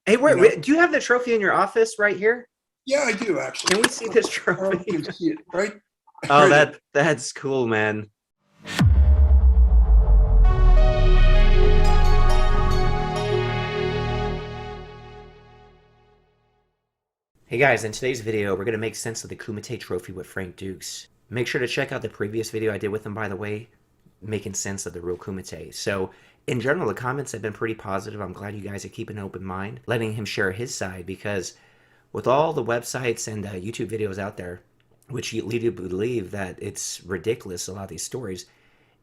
Hey, you know? do you have the trophy in your office right here? Yeah, I do actually. Can we see this Oh, trophy? you can see it right, Oh, right there. that's cool, man. Hey guys, in today's video, we're going to make sense of the Kumite trophy with Frank Dukes. Make sure to check out the previous video I did with him, by the way, making sense of the real Kumite. So, in general, the comments have been pretty positive. I'm glad you guys are keeping an open mind, letting him share his side, because with all the websites and YouTube videos out there, which lead you to believe that it's ridiculous, a lot of these stories,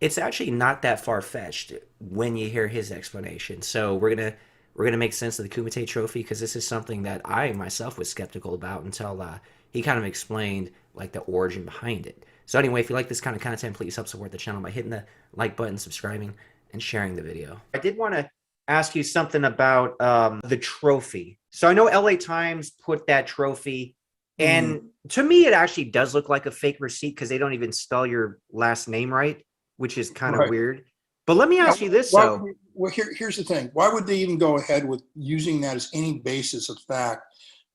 it's actually not that far fetched when you hear his explanation. So we're gonna make sense of the Kumite Trophy because this is something that I myself was skeptical about until he kind of explained like the origin behind it. So anyway, if you like this kind of content, please help support the channel by hitting the like button, subscribing, and sharing the video. I did want to ask you something about the trophy. So I know LA Times put that trophy, and Mm, to me, it actually does look like a fake receipt because they don't even spell your last name right, which is kind of right. weird. But let me Yeah. ask you this Well, though. here's the thing. Why would they even go ahead with using that as any basis of fact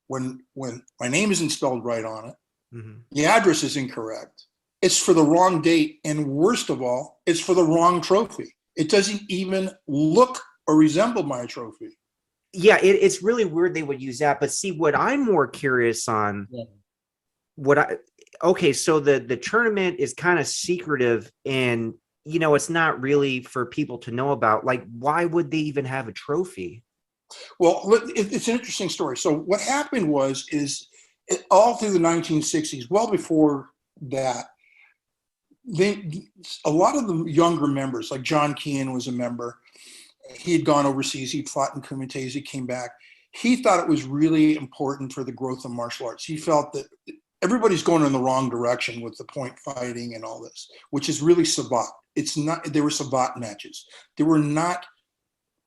when my name isn't spelled right on it, Mhm. the address is incorrect, it's for the wrong date, and worst of all, it's for the wrong trophy. It doesn't even look or resemble my trophy. Yeah, it's really weird they would use that. But see, what I'm more curious on, Yeah. what I okay, so the tournament is kind of secretive, and it's not really for people to know about. Like, why would they even have a trophy? Well, it's an interesting story. So what happened is all through the 1960s, well before that, a lot of the younger members, like John Keane was a member. He had gone overseas. He'd fought in Kumite. He came back. He thought it was really important for the growth of martial arts. He felt that everybody's going in the wrong direction with the point fighting and all this, which is really savate. It's not. They were savate matches. They were not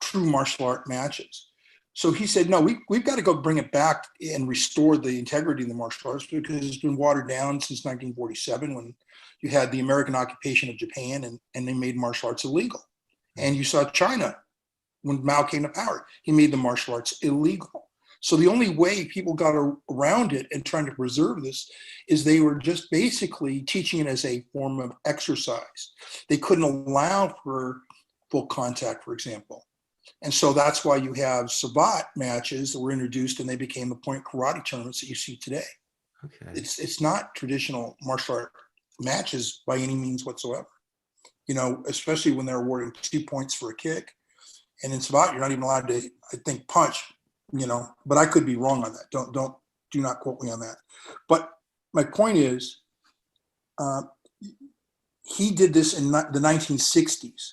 true martial art matches. So he said, no, we've got to go bring it back and restore the integrity of the martial arts because it's been watered down since 1947 when you had the American occupation of Japan and they made martial arts illegal. And you saw China when Mao came to power. He made the martial arts illegal. So the only way people got around it and trying to preserve this is they were just basically teaching it as a form of exercise. They couldn't allow for full contact, for example. And so that's why you have Savate matches that were introduced and they became the point karate tournaments that you see today. Okay. It's not traditional martial art matches by any means whatsoever. Especially when they're awarding 2 points for a kick. And in Savate, you're not even allowed to, I think, punch, but I could be wrong on that. Do not quote me on that. But my point is, uh, he did this in the 1960s.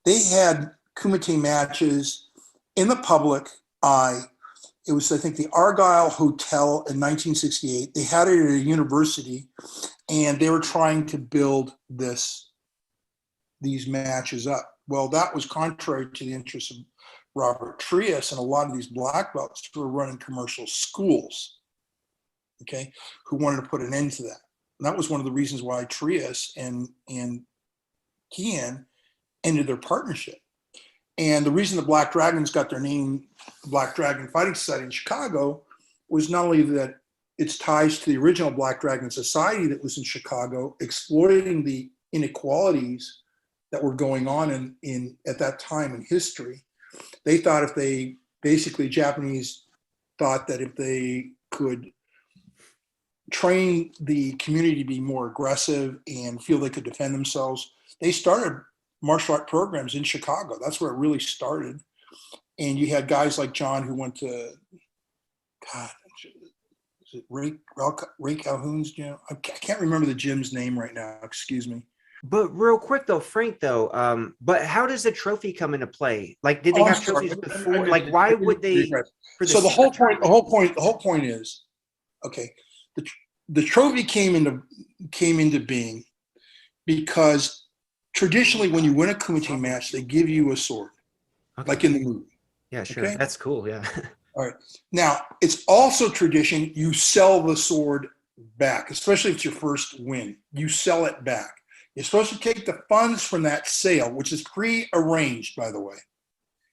They had Kumite matches in the public eye. It was, I think, the Argyle Hotel in 1968. They had it at a university, and they were trying to build these matches up. Well, that was contrary to the interests of Robert Trias and a lot of these black belts who were running commercial schools, okay, who wanted to put an end to that. And that was one of the reasons why Trias and Kian ended their partnership. And the reason the Black Dragons got their name, Black Dragon Fighting Society in Chicago, was not only that its ties to the original Black Dragon Society that was in Chicago, exploiting the inequalities that were going on in at that time in history. They thought if they basically Japanese thought that if they could train the community to be more aggressive and feel they could defend themselves, they started martial art programs in Chicago. That's where it really started. And you had guys like John who went to, God, is it Ray Calhoun's gym? I can't remember the gym's name right now. Excuse me. But real quick though, Frank though, but how does the trophy come into play? Like, did they Oh, I'm have sorry. trophies I before? missed Like, it. why I would didn't they realize. for the So secret tournament? the whole point is, okay, the trophy came into being because traditionally when you win a Kumite match, they give you a sword, like Okay. in the movie. Yeah, sure. Okay. That's cool. Yeah. All right. Now, it's also tradition you sell the sword back, especially if it's your first win. You sell it back. You're supposed to take the funds from that sale, which is pre-arranged, by the way,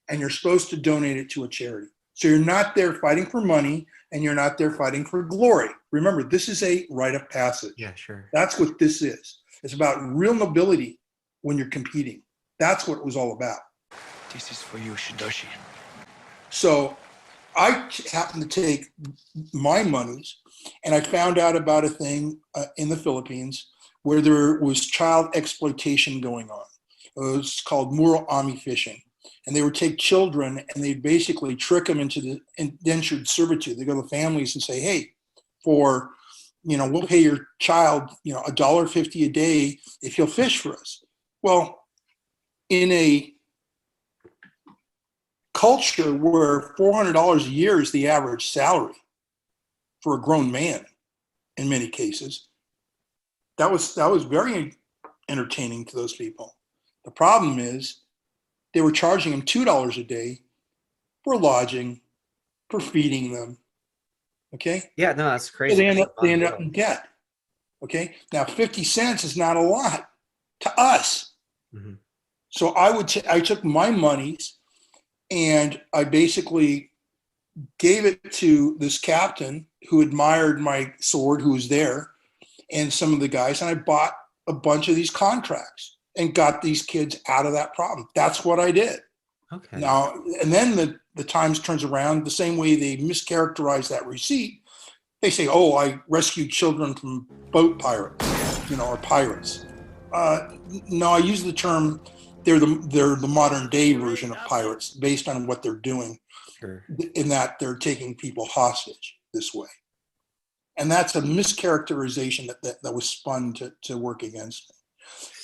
and you're supposed to donate it to a charity. So you're not there fighting for money, and you're not there fighting for glory. Remember, this is a rite of passage. Yeah, sure. That's what this is. It's about real nobility when you're competing. That's what it was all about. This is for you, Shidoshi. So I happened to take my monies, and I found out about a thing in the Philippines where there was child exploitation going on. It was called Muro-ami fishing. And they would take children and they'd basically trick them into the indentured servitude. They go to families and say, hey, for, we'll pay your child, $1.50 a day if you'll fish for us. Well, in a culture where $400 a year is the average salary for a grown man, in many cases, that was very entertaining to those people. The problem is they were charging them $2 a day for lodging, for feeding them. Okay. Yeah, no, that's So crazy. they end up in debt. Okay. Now 50 cents is not a lot to us. Mm-hmm. So I took my monies and I basically gave it to this captain who admired my sword, who was there, and some of the guys, and I bought a bunch of these contracts and got these kids out of that problem. That's what I did. Okay. Now, and then the Times turns around the same way they mischaracterize that receipt. They say, oh, I rescued children from boat pirates, or pirates. No, I use the term, they're the modern day version of pirates based on what they're doing, Sure. in that they're taking people hostage this way. And that's a mischaracterization that was spun to work against me.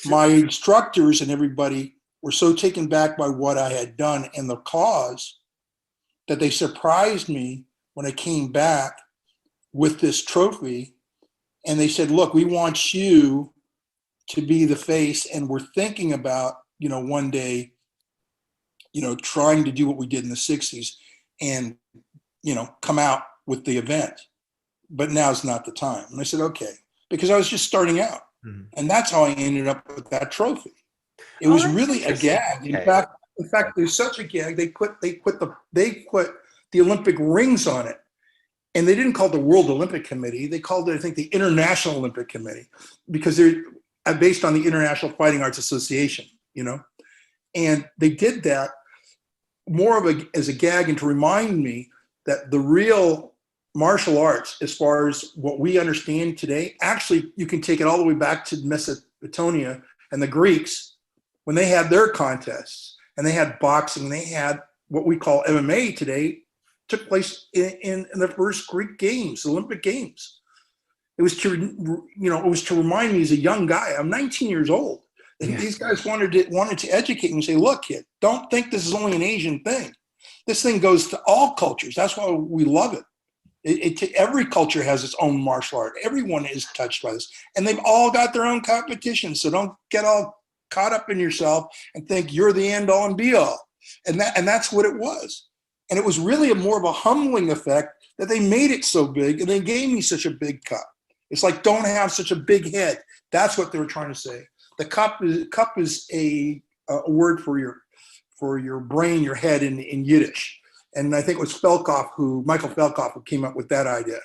My instructors and everybody were so taken back by what I had done and the cause that they surprised me when I came back with this trophy. And they said, look, we want you to be the face. And we're thinking about, one day, trying to do what we did in the 60s and, come out with the event. But now's not the time. And I said, okay, because I was just starting out. Mm-hmm. And that's how I ended up with that trophy. It was really a gag. Okay. In fact, there's such a gag. They put the Olympic rings on it, and they didn't call it the World Olympic Committee. They called it, I think, the International Olympic Committee, because they're based on the International Fighting Arts Association. And they did that more as a gag and to remind me that the real martial arts, as far as what we understand today, actually, you can take it all the way back to Mesopotamia and the Greeks when they had their contests and they had boxing. They had what we call MMA today, took place in the first Greek games, Olympic Games. It was to remind me as a young guy. I'm 19 years old. Yeah. These guys wanted to educate me and say, look, kid, don't think this is only an Asian thing. This thing goes to all cultures. That's why we love it. Every culture has its own martial art. Everyone is touched by this, and they've all got their own competition. So don't get all caught up in yourself and think you're the end all and be all. And that's what it was. And it was really more of a humbling effect that they made it so big and they gave me such a big cup. It's like, don't have such a big head. That's what they were trying to say. The cup is a word for your brain, your head in Yiddish. And I think it was Michael Felkoff, who came up with that idea.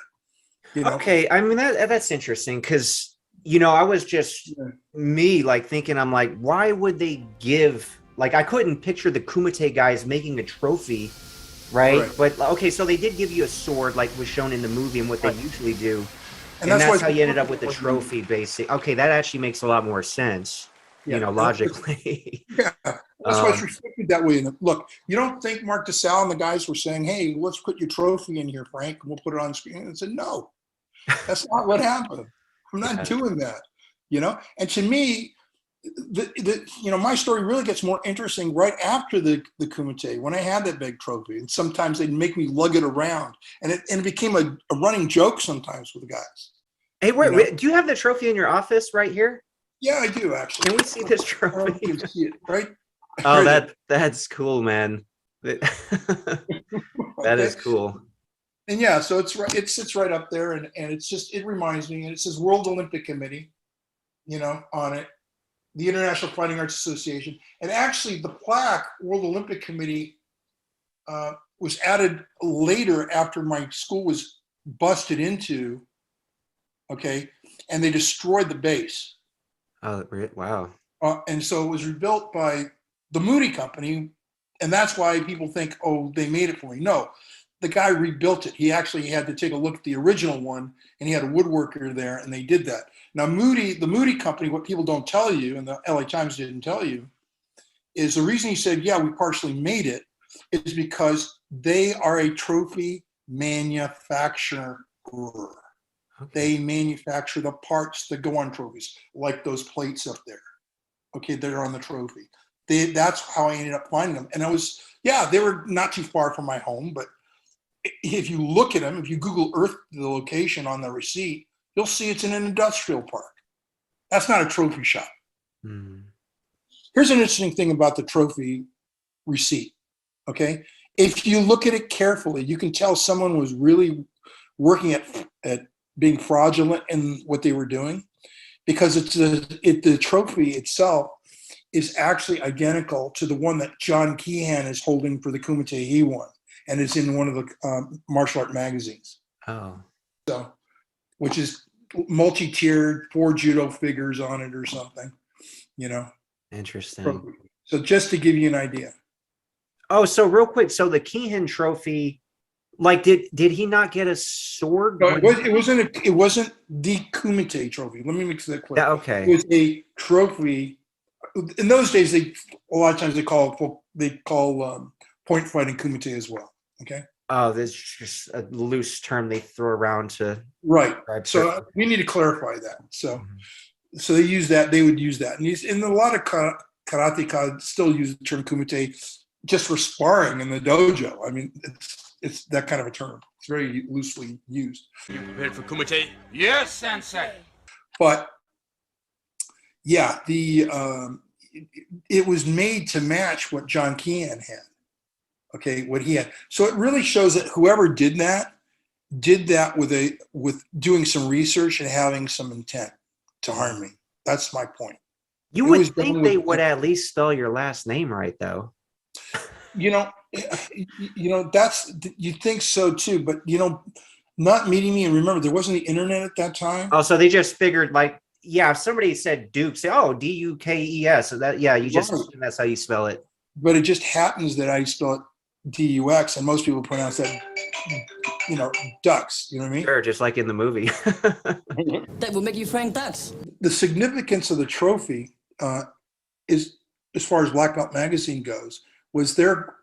Okay, I mean that's interesting because I was just thinking, I'm like, why would they give? Like, I couldn't picture the Kumite guys making a trophy, right? But okay, so they did give you a sword, like was shown in the movie, and what they usually do, and that's how you ended up with the trophy, basically. Okay, that actually makes a lot more sense, logically. Yeah. That's why it's reflected that way. And look, you don't think Mark DeSalle and the guys were saying, hey, let's put your trophy in here, Frank, and we'll put it on screen. And I said, no, that's not what happened. I'm not doing that, And to me, my story really gets more interesting right after the Kumite, when I had that big trophy. And sometimes they'd make me lug it around. And it became a running joke sometimes with the guys. Hey, wait, do you have the trophy in your office right here? Yeah, I do, actually. Can we see this trophy? You can see it, right? Oh, that's cool, man. That is cool. And yeah, so it sits right up there, and it reminds me, and it says World Olympic Committee, on it, the International Fighting Arts Association, and actually the plaque, World Olympic Committee, was added later after my school was busted into, okay, and they destroyed the base. Oh, wow. And so it was rebuilt by the Moody Company, and that's why people think, oh, they made it for me. No, the guy rebuilt it. He actually had to take a look at the original one, and he had a woodworker there, and they did that. Now, the Moody Company, what people don't tell you, and the LA Times didn't tell you, is the reason he said, yeah, we partially made it, is because they are a trophy manufacturer. Okay. They manufacture the parts that go on trophies, like those plates up there. Okay, they're on the trophy. That's how I ended up finding them. And they were not too far from my home, but if you look at them, if you Google Earth the location on the receipt, you'll see it's in an industrial park. That's not a trophy shop. Hmm. Here's an interesting thing about the trophy receipt. Okay, if you look at it carefully, you can tell someone was really working at being fraudulent in what they were doing, because the trophy itself is actually identical to the one that John Keehan is holding for the Kumite he won, and it's in one of the martial art magazines. Oh, So, which is multi-tiered, 4 judo figures on it or something, you know. interesting. So just to give you an idea. Oh, so real quick, so the Keehan Trophy, like, did he not get a sword? No, it wasn't the Kumite trophy. Let me make that clear. Yeah, It okay. was a trophy. In those days, a lot of times they call point fighting Kumite as well. Okay, Oh, this is just a loose term they throw around to right. describe So certain. we need to clarify that. So Mhm. they use that. They would use that, and a lot of karateka still use the term Kumite just for sparring in the dojo. I mean, it's that kind of a term. It's very loosely used. You prepared for Kumite? Yes, Sensei. But yeah, it was made to match what John Keehan had. Okay, what he had. So it really shows that whoever did that with doing some research and having some intent to harm me. That's my point. You It would was think done they with, would at least spell your last name right, though. you know, that's, you think so too, but not meeting me, and remember there wasn't the internet at that time. Oh, so they just figured, like, yeah, if somebody said Duke, say, oh, Dukes. So that, yeah, you just Right. assume that's how you spell it. But it just happens that I spell it Dux, and most people pronounce that, ducks. You know what I mean? Sure, just like in the movie. That will make you Frank Dux. The significance of the trophy is, as far as Black Belt Magazine goes, was their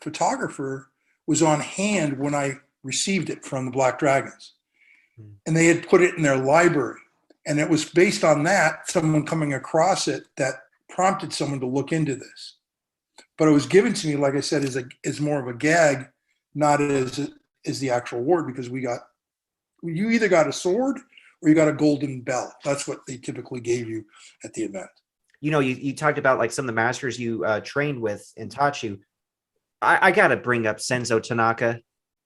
photographer was on hand when I received it from the Black Dragons, and they had put it in their library, and it was based on that, someone coming across it, that prompted someone to look into this. But it was given to me, like I said, as more of a gag, not as the actual award, because you either got a sword or you got a golden bell. That's what they typically gave you at the event. You talked about like some of the masters you trained with and taught you. I got to bring up Senzo Tanaka.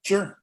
Sure.